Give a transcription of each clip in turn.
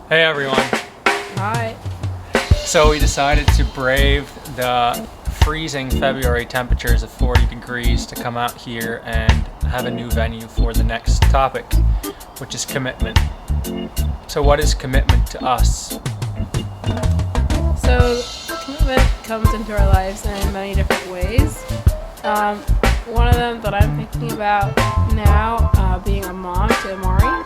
Hey everyone. Hi. So we decided to brave the freezing February temperatures of 40 degrees to come out here and have a new venue for the next topic, which is commitment. So what is commitment to us? So, commitment comes into our lives in many different ways. Um, One of them that I'm thinking about now, being a mom to Amari,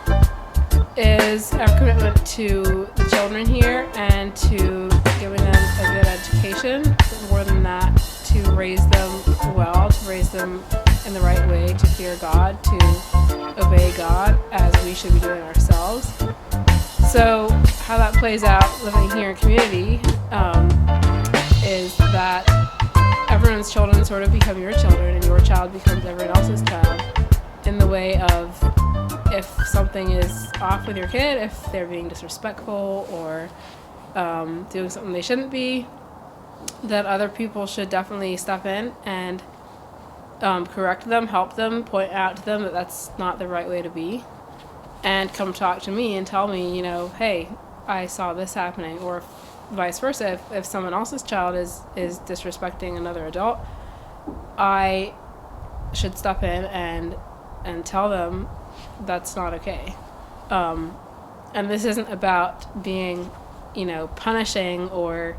is our commitment to the children here and to giving them a good education. But more than that, to raise them well, to raise them in the right way, to fear God, to obey God as we should be doing ourselves. So, how that plays out living here in community is that everyone's children sort of become your children, and your child becomes everyone else's child in the way of if something is off with your kid, if they're being disrespectful or doing something they shouldn't be, that other people should definitely step in and correct them, help them, point out to them that that's not the right way to be, and come talk to me and tell me, hey, I saw this happening, or vice versa. If someone else's child is disrespecting another adult, I should step in and tell them that's not okay. And this isn't about being, punishing or,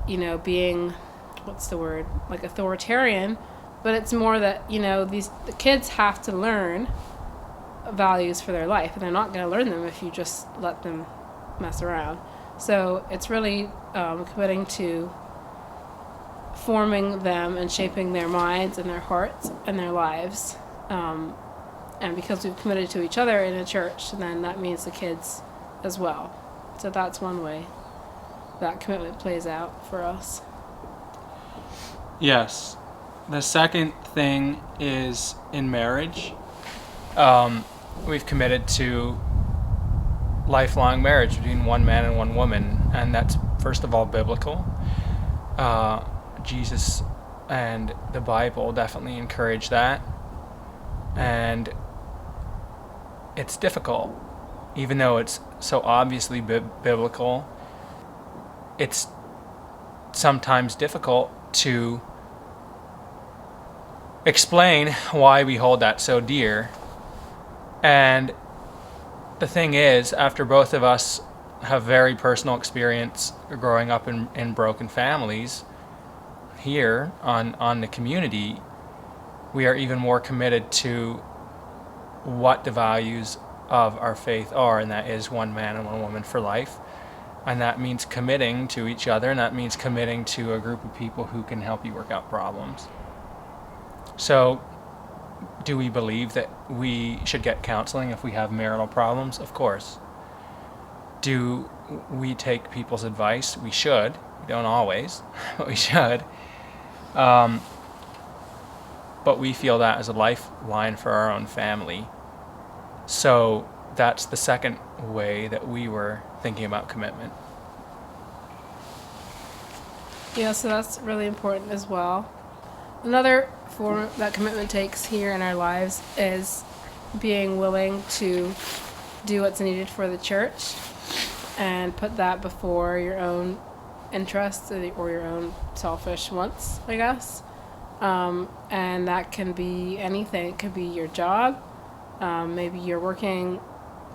being, what's the word, like authoritarian, but it's more that, the kids have to learn values for their life, and they're not going to learn them if you just let them mess around. So it's really committing to forming them and shaping their minds and their hearts and their lives. And because we've committed to each other in a church, then that means the kids as well. So that's one way that commitment plays out for us. Yes. The second thing is in marriage. We've committed to lifelong marriage between one man and one woman, and that's first of all biblical. Jesus and the Bible definitely encourage that, and it's difficult, even though it's so obviously biblical. It's sometimes difficult to explain why we hold that so dear. And the thing is, after both of us have very personal experience growing up in broken families here on the community, we are even more committed to what the values of our faith are, and that is one man and one woman for life. And that means committing to each other, and that means committing to a group of people who can help you work out problems. So, do we believe that we should get counseling if we have marital problems? Of course. Do we take people's advice? We should. We don't always, but we should. But we feel that as a lifeline for our own family. So that's the second way that we were thinking about commitment. Yeah, so that's really important as well. Another form that commitment takes here in our lives is being willing to do what's needed for the church and put that before your own interests or your own selfish wants, I guess. And that can be anything. It could be your job. Maybe you're working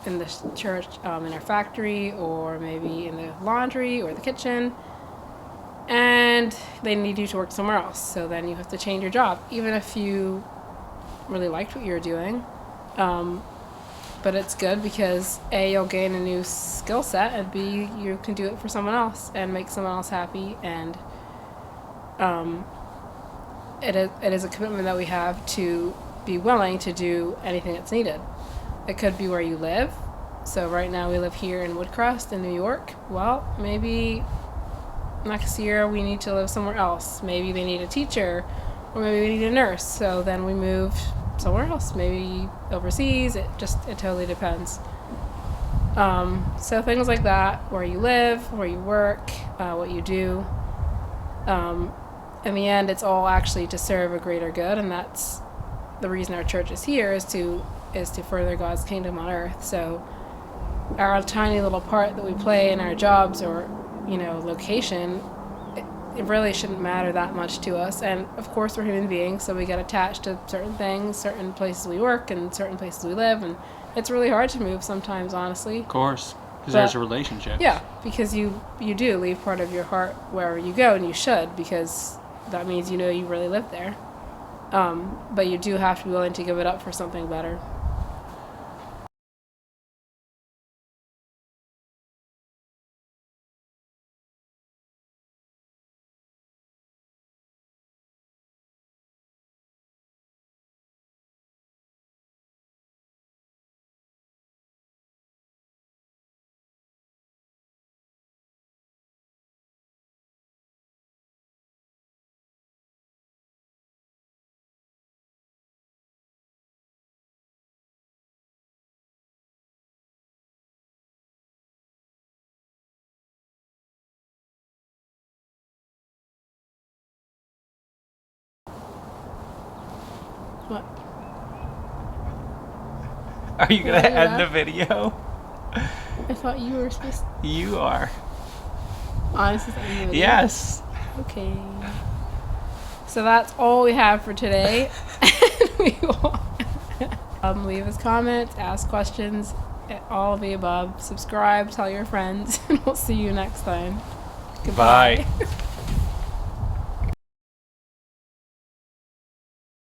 in the church, in our factory, or maybe in the laundry or the kitchen, and they need you to work somewhere else. So then you have to change your job, even if you really liked what you were doing. But it's good because A, you'll gain a new skill set, and B, you can do it for someone else and make someone else happy. And it is a commitment that we have to be willing to do anything that's needed. It could be where you live. So right now we live here in Woodcrest in New York. Well, maybe next year we need to live somewhere else. Maybe they need a teacher, or maybe we need a nurse. So then we move somewhere else, maybe overseas. It totally depends. So things like that, where you live, where you work, what you do. In the end, it's all actually to serve a greater good, and that's the reason our church is here, is to further God's kingdom on earth. So our tiny little part that we play in our jobs or, location, it really shouldn't matter that much to us. And of course, we're human beings, so we get attached to certain things, certain places we work, and certain places we live, and it's really hard to move sometimes, honestly. Of course, because But- there's a relationship. Yeah, because you do leave part of your heart wherever you go, and you should, because that means you really live there. But you do have to be willing to give it up for something better. What? Are you gonna Yeah, end yeah. the video? I thought you were supposed to. You are. Honestly, end the video? Yes. Okay. So that's all we have for today. we will leave us comments, ask questions, all of the above. Subscribe, tell your friends, and we'll see you next time. Bye. Goodbye.